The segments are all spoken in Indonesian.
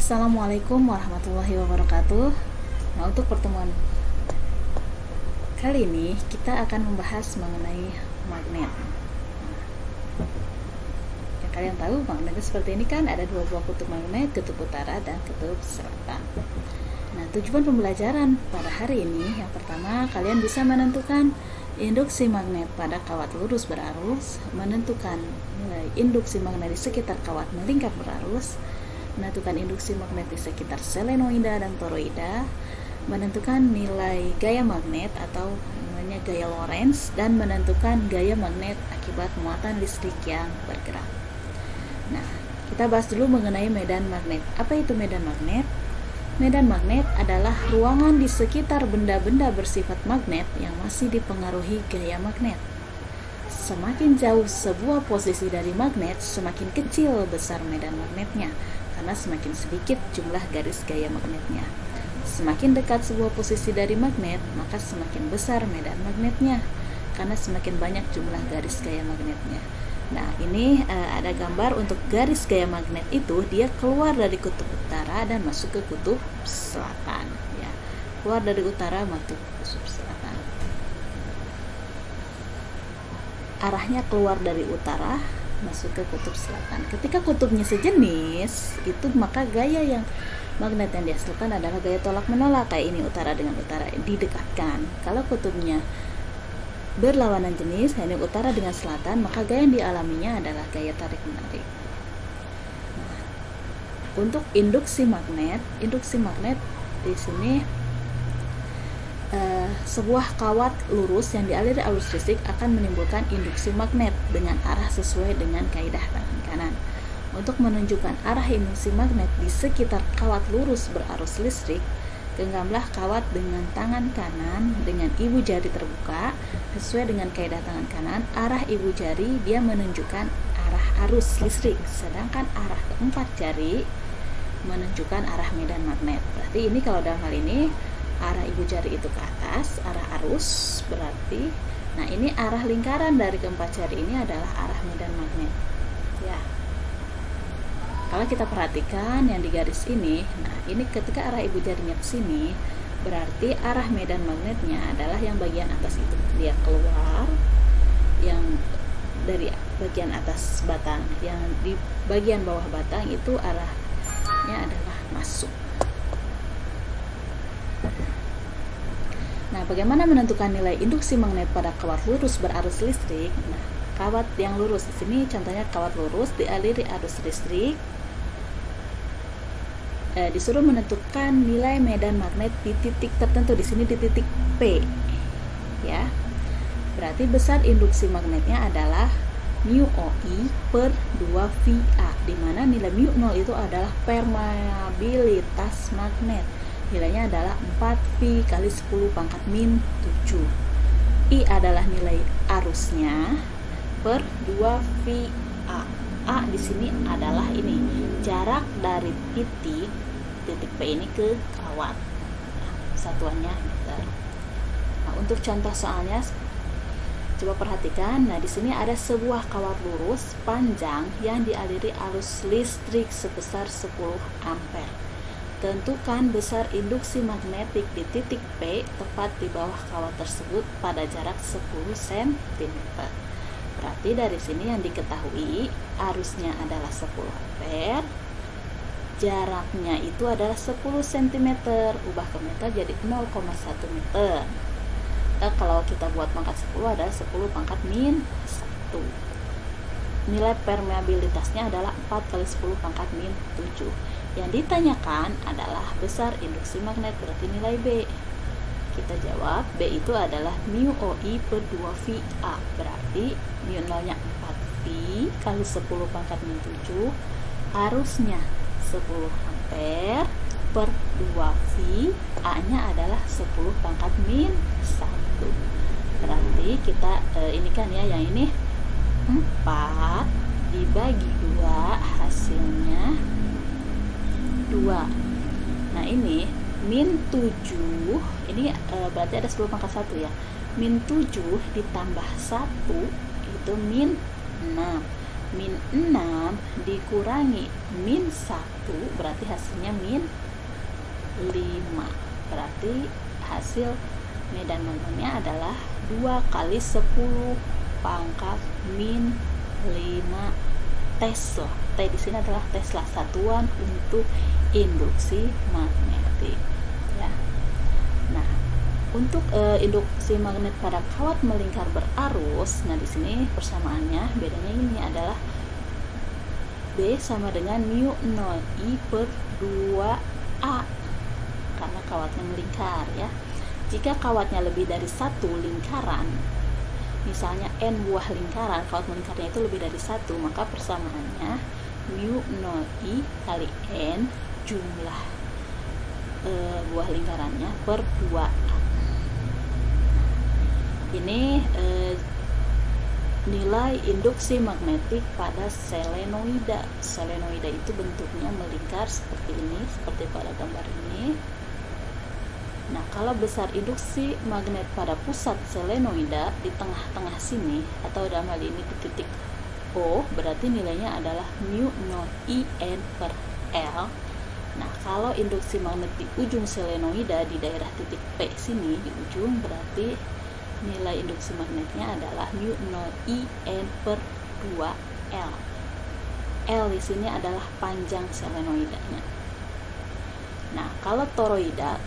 Assalamualaikum warahmatullahi wabarakatuh. Nah, untuk pertemuan kali ini kita akan membahas mengenai magnet. Yang kalian tahu, magnet seperti ini kan ada dua buah kutub magnet, kutub utara dan kutub selatan. Nah, tujuan pembelajaran pada hari ini, yang pertama kalian bisa menentukan induksi magnet pada kawat lurus berarus, menentukan nilai induksi magnet di sekitar kawat melingkar berarus, menentukan induksi magnet di sekitar selenoida dan toroida, menentukan nilai gaya magnet atau namanya gaya Lorentz, dan menentukan gaya magnet akibat muatan listrik yang bergerak. Nah, kita bahas dulu mengenai medan magnet. Apa itu medan magnet? Medan magnet adalah ruangan di sekitar benda-benda bersifat magnet yang masih dipengaruhi gaya magnet. Semakin jauh sebuah posisi dari magnet, semakin kecil besar medan magnetnya, karena semakin sedikit jumlah garis gaya magnetnya. Semakin dekat sebuah posisi dari magnet, maka semakin besar medan magnetnya, karena semakin banyak jumlah garis gaya magnetnya. Nah, ini ada gambar untuk garis gaya magnet itu, dia keluar dari kutub utara dan masuk ke kutub selatan. Ya, keluar dari utara masuk ke kutub selatan. Arahnya keluar dari utara masuk ke kutub selatan. Ketika kutubnya sejenis, itu maka gaya yang magnet yang dihasilkan adalah gaya tolak menolak, kayak ini utara dengan utara didekatkan. Kalau kutubnya berlawanan jenis, yakni utara dengan selatan, maka gaya yang dialaminya adalah gaya tarik menarik. Nah, untuk induksi magnet di sini sebuah kawat lurus yang dialiri arus listrik akan menimbulkan induksi magnet dengan arah sesuai dengan kaidah tangan kanan. Untuk menunjukkan arah induksi magnet di sekitar kawat lurus berarus listrik, genggamlah kawat dengan tangan kanan dengan ibu jari terbuka sesuai dengan kaidah tangan kanan. Arah ibu jari dia menunjukkan arah arus listrik, sedangkan arah keempat jari menunjukkan arah medan magnet. Berarti ini kalau dalam hal ini arah ibu jari itu ke atas, arah arus berarti. Nah, ini arah lingkaran dari keempat jari ini adalah arah medan magnet. Ya. Kalau kita perhatikan yang di garis ini, nah ini ketika arah ibu jarinya ke sini, berarti arah medan magnetnya adalah yang bagian atas itu. Dia keluar, yang dari bagian atas batang, yang di bagian bawah batang itu arahnya adalah masuk. Nah, bagaimana menentukan nilai induksi magnet pada kawat lurus berarus listrik? Nah, kawat yang lurus di sini contohnya kawat lurus dialiri arus listrik. Disuruh menentukan nilai medan magnet di titik tertentu, di sini di titik P. Ya. Berarti besar induksi magnetnya adalah mu OI per 2VA, di mana nilai mu 0 itu adalah permeabilitas magnet. Nilainya adalah 4V kali 10 pangkat min 7. I adalah nilai arusnya per 2VA. A di sini adalah ini jarak dari titik P ini ke kawat. Satuannya meter. Nah, untuk contoh soalnya coba perhatikan. Nah, di sini ada sebuah kawat lurus panjang yang dialiri arus listrik sebesar 10 ampere. Tentukan besar induksi magnetik di titik P tepat di bawah kawat tersebut pada jarak 10 cm. Berarti dari sini yang diketahui arusnya adalah 10 ampere, jaraknya itu adalah 10 cm, ubah ke meter jadi 0,1 meter. Nah, kalau kita buat pangkat 10 adalah 10 pangkat min 1. Nilai permeabilitasnya adalah 4 kali 10 pangkat min 7. Yang ditanyakan adalah besar induksi magnet, berarti nilai B. Kita jawab B itu adalah mu OI per 2VA, berarti mu 0-nya 4V kali 10 pangkat min 7, arusnya 10 ampere per 2V, A-nya adalah 10 pangkat min 1. Berarti kita ini kan ya, yang ini 4 dibagi 2 hasilnya 2. Nah, ini min 7, ini berarti ada 10 pangkat 1 ya. Min 7 ditambah 1 itu min 6. min 6 dikurangi min 1 berarti hasilnya min 5. Berarti hasil medan magnetnya adalah 2 kali 10 pangkat min 5 Tesla. T di sini adalah Tesla, satuan untuk induksi magnetik. Ya. Nah, untuk induksi magnet pada kawat melingkar berarus, nah di sini persamaannya bedanya ini adalah B sama dengan mu 0 I per 2A karena kawatnya melingkar ya. Jika kawatnya lebih dari satu lingkaran, misalnya n buah lingkaran, kawat melingkarnya itu lebih dari satu, maka persamaannya mu 0 I kali n jumlah buah lingkarannya per 2A. Ini nilai induksi magnetik pada selenoida. Selenoida itu bentuknya melingkar seperti ini, seperti pada gambar ini. Nah, kalau besar induksi magnet pada pusat selenoida di tengah-tengah sini, atau dalam hal ini di titik O, berarti nilainya adalah mu 0 IN per L. Nah, kalau induksi magnet di ujung selenoida di daerah titik P sini, di ujung, berarti nilai induksi magnetnya adalah mu 0 IN per 2L. L di sini adalah panjang selenoidanya. Nah, kalau toroida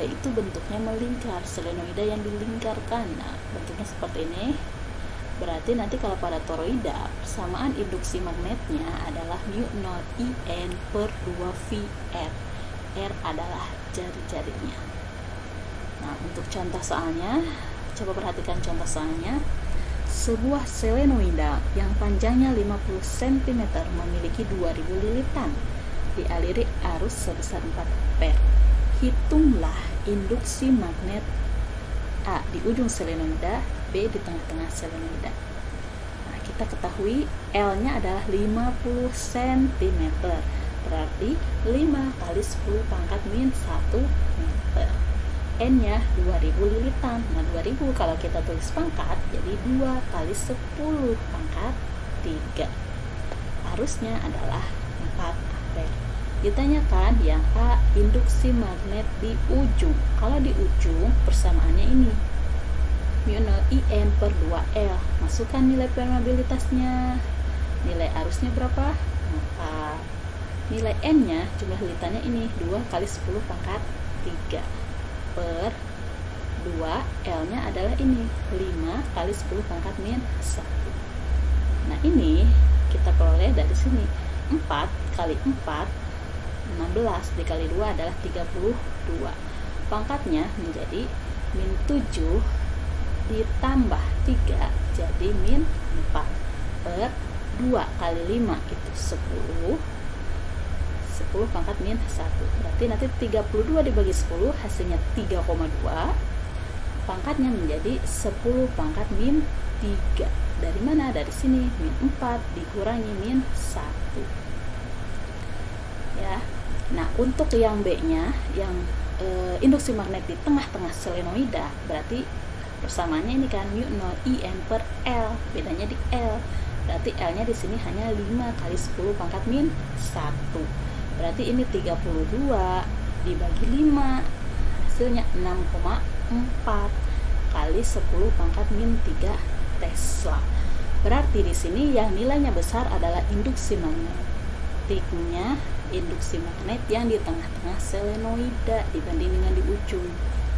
itu bentuknya melingkar, selenoida yang dilingkarkan. Nah, bentuknya seperti ini. Berarti nanti kalau pada toroida, persamaan induksi magnetnya adalah mu 0 IN per 2VR. R adalah jari-jarinya. Nah, untuk contoh soalnya, coba perhatikan contoh soalnya. Sebuah selenoida yang panjangnya 50 cm memiliki 2000 lilitan. Dialiri arus sebesar 4 ampere. Hitunglah induksi magnet A di ujung selenoida, B di tengah-tengah selenoida. Nah, kita ketahui L-nya adalah 50 cm. Berarti 5 kali 10 pangkat min 1 meter. N-nya 2000 lilitan. Nah, 2000 kalau kita tulis pangkat jadi 2 kali 10 pangkat 3. Arusnya adalah 4 ampere. Ditanyakan yang A, induksi magnet di ujung. Kalau di ujung persamaannya ini mu 0 IN per 2L. Masukkan nilai permeabilitasnya. Nilai arusnya berapa? 4. Nilai N-nya, jumlah lilitannya ini 2 kali 10 pangkat 3 per 2, L-nya adalah ini 5 kali 10 pangkat min 1. Nah, ini kita peroleh dari sini 4 kali 4 16 dikali 2 adalah 32. Pangkatnya menjadi min 7 ditambah 3 jadi min 4 per 2 kali 5 itu 10 pangkat min 1. Berarti nanti 32 dibagi 10 hasilnya 3,2. Pangkatnya menjadi 10 pangkat min 3. Dari mana? Dari sini min 4 dikurangi min 1. Ya. Nah, untuk yang B-nya, yang induksi magnet di tengah-tengah selenoida, berarti persamaannya ini kan mu 0 IN per L, bedanya di L. Berarti L-nya di sini hanya 5 kali 10 pangkat min 1. Berarti ini 32 dibagi 5, hasilnya 6,4 kali 10 pangkat min 3 Tesla. Berarti di sini yang nilainya besar adalah induksi magnetiknya, induksi magnet yang di tengah-tengah selenoida dibanding dengan di ujung,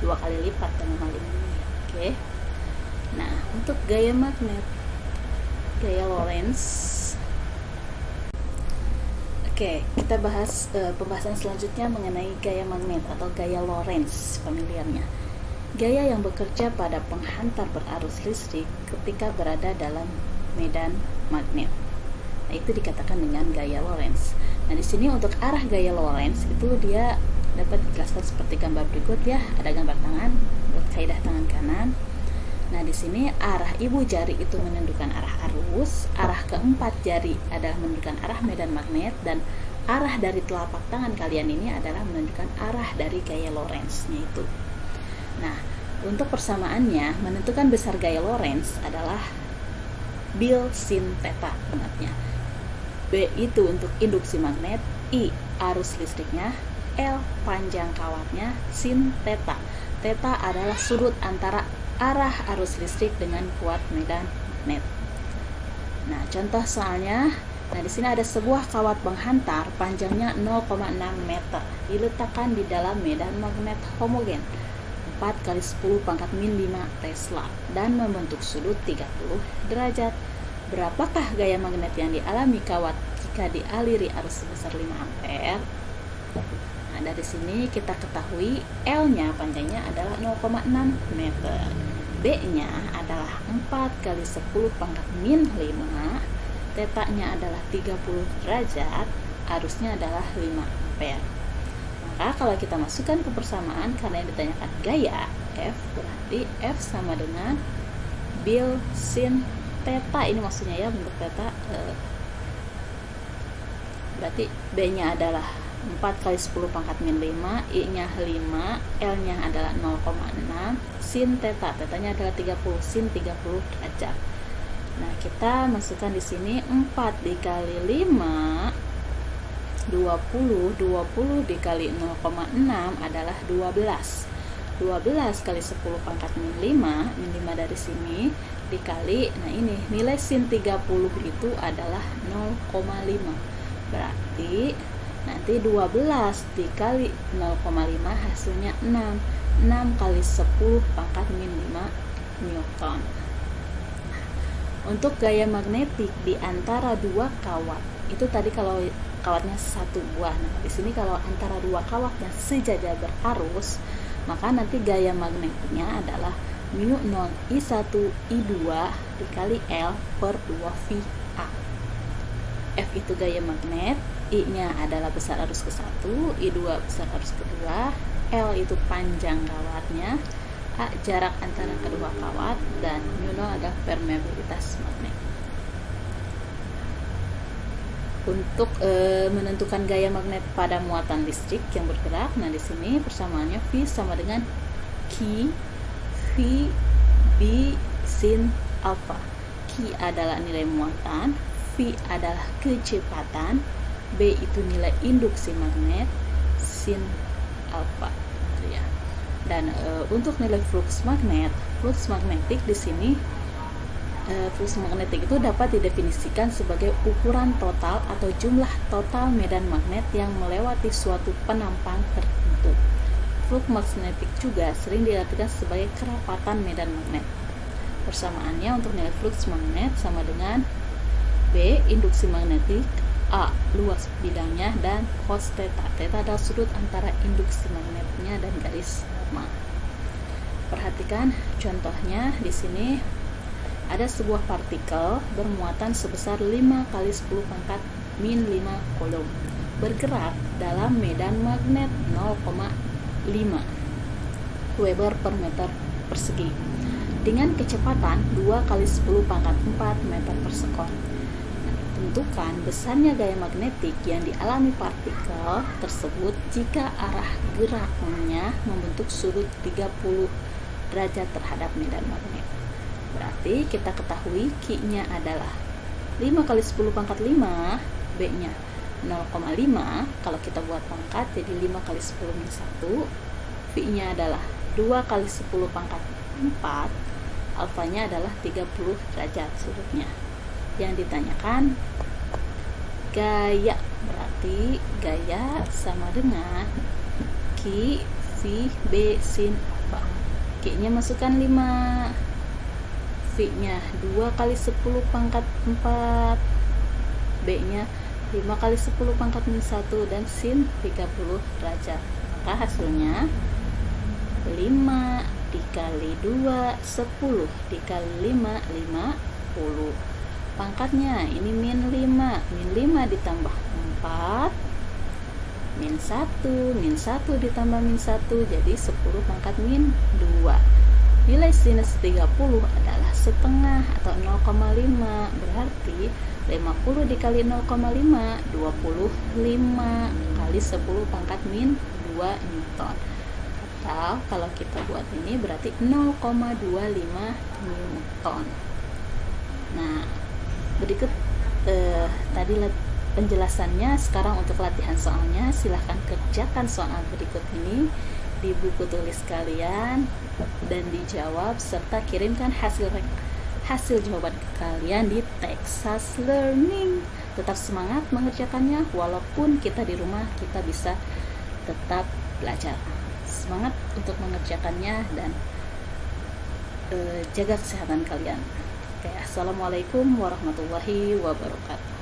2 kali lipat dalam hal ini. Oke. Nah, untuk gaya magnet, gaya Lorentz. Oke, kita bahas pembahasan selanjutnya mengenai gaya magnet atau gaya Lorentz familiarnya. Gaya yang bekerja pada penghantar berarus listrik ketika berada dalam medan magnet. Nah, itu dikatakan dengan gaya Lorentz. Nah, di sini untuk arah gaya Lorentz itu dia dapat dijelaskan seperti gambar berikut ya. Ada gambar tangan buat kaidah tangan kanan. Nah, di sini arah ibu jari itu menentukan arah arus, arah keempat jari adalah menentukan arah medan magnet, dan arah dari telapak tangan kalian ini adalah menentukan arah dari gaya Lorentz-nya itu. Nah, untuk persamaannya menentukan besar gaya Lorentz adalah bil sin theta, ingatnya. B itu untuk induksi magnet, I arus listriknya, L panjang kawatnya, sin theta. Theta adalah sudut antara arah arus listrik dengan kuat medan magnet. Nah, contoh soalnya, nah di sini ada sebuah kawat penghantar panjangnya 0,6 meter diletakkan di dalam medan magnet homogen 4 kali 10 pangkat min 5 Tesla dan membentuk sudut 30 derajat. Berapakah gaya magnet yang dialami kawat jika dialiri arus sebesar 5 ampere? Nah, dari sini kita ketahui L-nya panjangnya adalah 0,6 meter. B-nya adalah 4 kali 10 pangkat min 5. Tetanya adalah 30 derajat. Arusnya adalah 5 ampere. Maka kalau kita masukkan ke persamaan, karena yang ditanyakan gaya F, berarti F sama dengan bil sin theta. Ini maksudnya ya, bentuk theta. Berarti B-nya adalah 4 kali 10 pangkat min 5, I-nya 5, L-nya adalah 0,6, sin theta, tetanya adalah 30, sin 30 derajat. Nah, kita masukkan di sini 4 dikali 5, 20 dikali 0,6 adalah 12. 12 kali 10 pangkat min 5, min 5 dari sini, dikali, nah ini, nilai sin 30 itu adalah 0,5. Berarti nanti 12 dikali 0,5 hasilnya 6. 6 kali 10 pangkat min 5 Newton. Untuk gaya magnetik di antara dua kawat, itu tadi kalau kawatnya satu buah. Nah, di sini kalau antara dua kawat yang sejajar berarus, maka nanti gaya magnetnya adalah mu 0 I1 I2 dikali L per 2VA. F itu gaya magnet, I-nya adalah besar arus ke-1, I2 besar arus ke-2, L itu panjang kawatnya, A jarak antara kedua kawat, dan mu 0 adalah permeabilitas magnet. Untuk menentukan gaya magnet pada muatan listrik yang bergerak, nah di sini persamaannya V sama dengan Q V B sin alpha. Q adalah nilai muatan, V adalah kecepatan, B itu nilai induksi magnet, sin alpha. Ya. Dan untuk nilai flux magnetik di sini, flux magnetik itu dapat didefinisikan sebagai ukuran total atau jumlah total medan magnet yang melewati suatu penampang tertentu. Flux magnetik juga sering diartikan sebagai kerapatan medan magnet. Persamaannya untuk nilai flux magnet sama dengan B induksi magnetik, A luas bidangnya, dan cos theta. Theta adalah sudut antara induksi magnetnya dan garis normal. Perhatikan contohnya di sini. Ada sebuah partikel bermuatan sebesar 5 kali 10 pangkat min 5 coulomb bergerak dalam medan magnet 0,5 Weber per meter persegi dengan kecepatan 2 kali 10 pangkat 4 meter per sekon. Tentukan besarnya gaya magnetik yang dialami partikel tersebut jika arah geraknya membentuk sudut 30 derajat terhadap medan magnet. Berarti kita ketahui Q-nya adalah 5 kali 10 pangkat 5, B-nya 0,5. Kalau kita buat pangkat jadi 5 kali 10 min 1. V-nya adalah 2 kali 10 pangkat 4. Alfanya adalah 30 derajat sudutnya. Yang ditanyakan gaya, berarti gaya sama dengan Q V B sin alpha. Q-nya masukkan 5, V-nya 2 kali 10 pangkat 4, B-nya 5 kali 10 pangkat min 1, dan sin 30 derajat. Maka hasilnya 5 dikali 2, 10 dikali 5, 50. Pangkatnya ini min 5, min 5 ditambah 4, min 1 ditambah min 1, jadi 10 pangkat min 2. Nilai sinus 30 adalah setengah atau 0,5, berarti 50 dikali 0,5, 25 kali 10 pangkat min 2 Newton. Atau kalau kita buat ini berarti 0,25 Newton. Nah, berikut tadi penjelasannya. Sekarang untuk latihan soalnya, silahkan kerjakan soal berikut ini di buku tulis kalian dan dijawab, serta kirimkan hasil jawaban kalian di Texas Learning. Tetap semangat mengerjakannya, walaupun kita di rumah, kita bisa tetap belajar. Semangat untuk mengerjakannya dan jaga kesehatan kalian. Oke, assalamualaikum warahmatullahi wabarakatuh.